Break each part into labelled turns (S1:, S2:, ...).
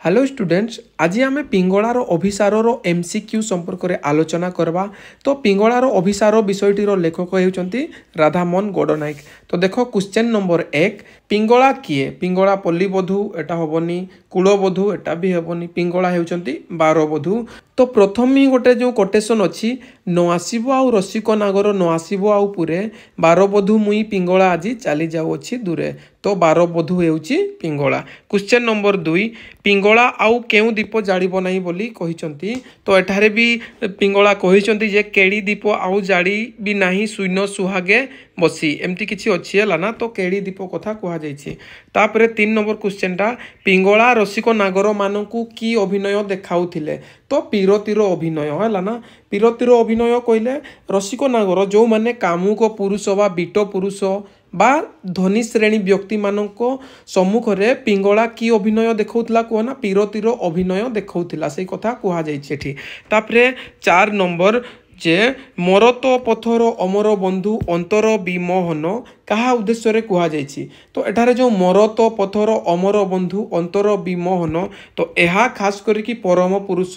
S1: Hello students, आज आम पिंगलार अभिसार MCQ संपर्क में आलोचना करवा। तो पिंगलार अभिसार विषयटीर लेखक होती राधामोहन गौड़नायक। तो देख क्वेश्चन नंबर 1, पिंगला किए? पिंगला पल्लीबधू एटा हेनी, कूलबधू एटा भी हेनी, पिंगला होती बारबधू। तो प्रथम ही गोटे जो कोटेसन अच्छी न आसब आउ रसिक नागर न आसब आउ पुरे बारबधू मुई पिंगला आज चली जाऊँगी दूरे। तो बारबधू होउची पिंगला। क्वेश्चन नंबर 2, पिंगला आउ केउ दीप जाड़ब ना बोली कहिसंती। तो एठारे भी पिंगला कहिसंती जे केड़ी दीप आउ जाड़ी भी नाही शून्य सुहागे बसी, एमती किछि अछि हला ना। तो केड़ी दीप कथा कहा जाइछि। तापरे 3 नंबर क्वेश्चनटा, पिंगला रसिक नागर मानकू की अभिनय देखाउथिले? तो पीरतीर अभिनय है ना। पीरतीर अभिनय कहले रसिक नागर जो माने कामुक पुरुष बा बीट पुरुष बा धनी श्रेणी व्यक्ति मानक सम्मुख रे पिंगला की अभिनय देखौतला कहना पीरतीर अभिनय देखौतला, से कथा कहा जाइछि एठी। तापरे 4 नंबर जे मोर तो पथर अमर बंधु अंतर विमोहन कहा उद्देश्य कहा जाइछि। तो एठारे जो मोर तो पथर अमर बंधु अंतर विमोहन, तो यह खास करके परम पुरुष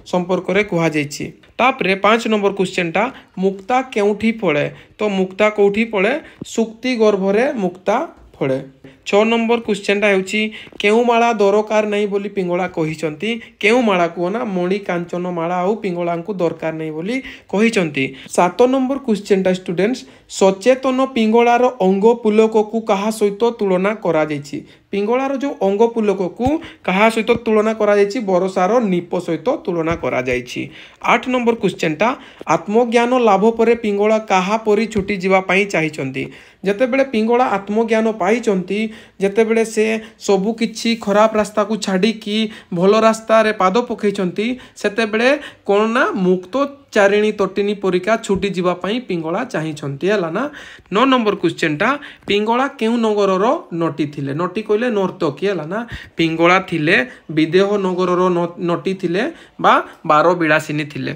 S1: संपर्क में कहा जाइछि। तापरे 5 नंबर क्वेश्चनटा, मुक्ता केउठी फळे? तो मुक्ता कौठी फळे? सुक्ति गर्भरे मुक्ता फळे। 6 नंबर क्वेश्चनटा होची केउ माला दरकार नहीं बोली पिंगला कहिसंती। केउ माला को ना मणि कांचन माला आउ पिंगला को दरकार नहीं बोली कहिसंती। 7 नंबर क्वेश्चनटा स्टूडेंट्स, सचेतन पिंगलार अंग पुलक को कहा सहित तुलना करा जाइछि? पिंगलार जो अंग पुलक को कहा सहित तुलना करा जाइछि? बरसार नीप सहित तुलना करा जाइछि। 8 नंबर क्वेश्चनटा, आत्मज्ञान लाभ परे पिंगला कहा परी छुटी जीवा पई चाहिचंती? जेतेबेले पिंगला आत्मज्ञान पाइचंती, जेतेबेले से सबु किछि खराब रास्ता को छाड़ी की भल रास्ता रे पाद पकईचंती, सेतेबेले कोन ना मुक्त चारिणी तटिनी परिका छुटी जीवा पई पिंगला चाहिचंती हला ना। 9 नंबर क्वेश्चनटा, पिंगला केउ नगरर नटी थिले? नटी कहले नर्तकी हला ना। पिंगला थिले विदेह नगरर नटी थिले बा 12 विलासिनी थिले।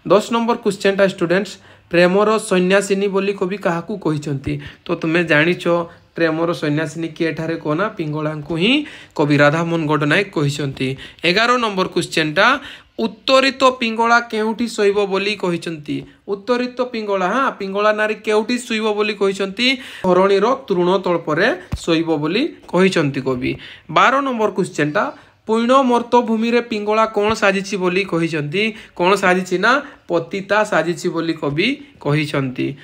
S1: 10 नंबर क्वेश्चनटा स्टूडेंट्स, प्रेमर सन्यासिनी बोली कवि क्या कही? तो तुम्हें जानिच प्रेमर सन्यासिनी किए ठारे कोना पिंगला को ही कवि राधामोहन गौड़नायक कही। 11 नंबर क्वेश्चनटा, उत्तरित पिंगला केउठी शोइब बोली कही? उत्तरित पिंगला, हाँ, पिंगला नारी केउठी शुइब बोली कही? धरणीर तृण तल्परे शोइब बोली कही कवि। 12 नंबर क्वेश्चनटा, पुण्य मर्त भूमि रे पिंगला कौन साजिछि बोली कही? कौन साजिछि ना पतिता साजिछि बोली कवि कही।